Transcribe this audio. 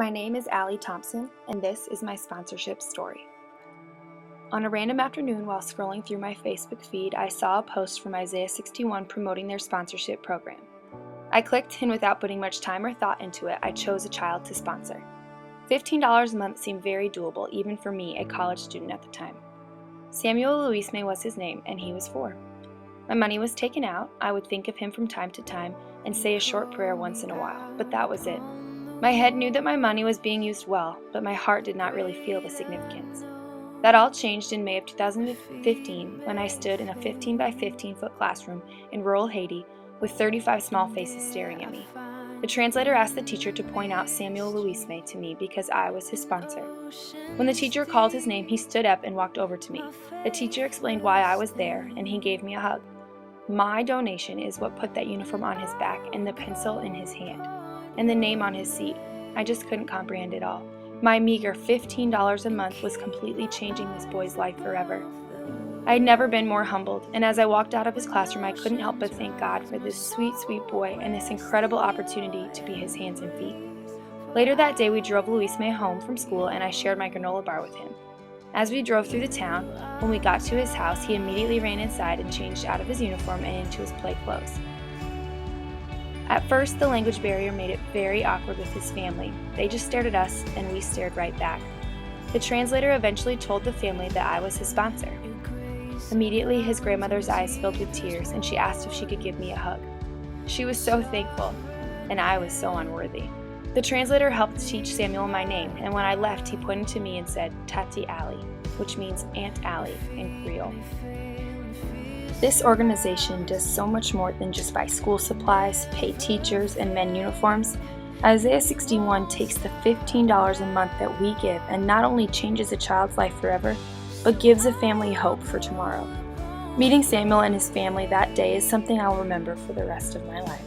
My name is Allie Thompson, and this is my sponsorship story. On a random afternoon while scrolling through my Facebook feed, I saw a post from Isaiah 61 promoting their sponsorship program. I clicked, and without putting much time or thought into it, I chose a child to sponsor. $15 a month seemed very doable, even for me, a college student at the time. Samuel Luisme was his name, and he was 4. My money was taken out. I would think of him from time to time and say a short prayer once in a while, but that was it. My head knew that my money was being used well, but my heart did not really feel the significance. That all changed in May of 2015 when I stood in a 15 by 15 foot classroom in rural Haiti with 35 small faces staring at me. The translator asked the teacher to point out Samuel Luisme to me because I was his sponsor. When the teacher called his name, he stood up and walked over to me. The teacher explained why I was there, and he gave me a hug. My donation is what put that uniform on his back and the pencil in his hand, and the name on his seat. I just couldn't comprehend it all. My meager $15 a month was completely changing this boy's life forever. I had never been more humbled, and as I walked out of his classroom, I couldn't help but thank God for this sweet, sweet boy and this incredible opportunity to be his hands and feet. Later that day, we drove Luisme home from school, and I shared my granola bar with him. As we drove through the town, when we got to his house, he immediately ran inside and changed out of his uniform and into his play clothes. At first, the language barrier made it very awkward with his family. They just stared at us, and we stared right back. The translator eventually told the family that I was his sponsor. Immediately, his grandmother's eyes filled with tears, and she asked if she could give me a hug. She was so thankful, and I was so unworthy. The translator helped teach Samuel my name, and when I left, he pointed to me and said, Tati Allie, which means Aunt Allie in Creole. This organization does so much more than just buy school supplies, pay teachers, and mend uniforms. Isaiah 61 takes the $15 a month that we give and not only changes a child's life forever, but gives a family hope for tomorrow. Meeting Samuel and his family that day is something I'll remember for the rest of my life.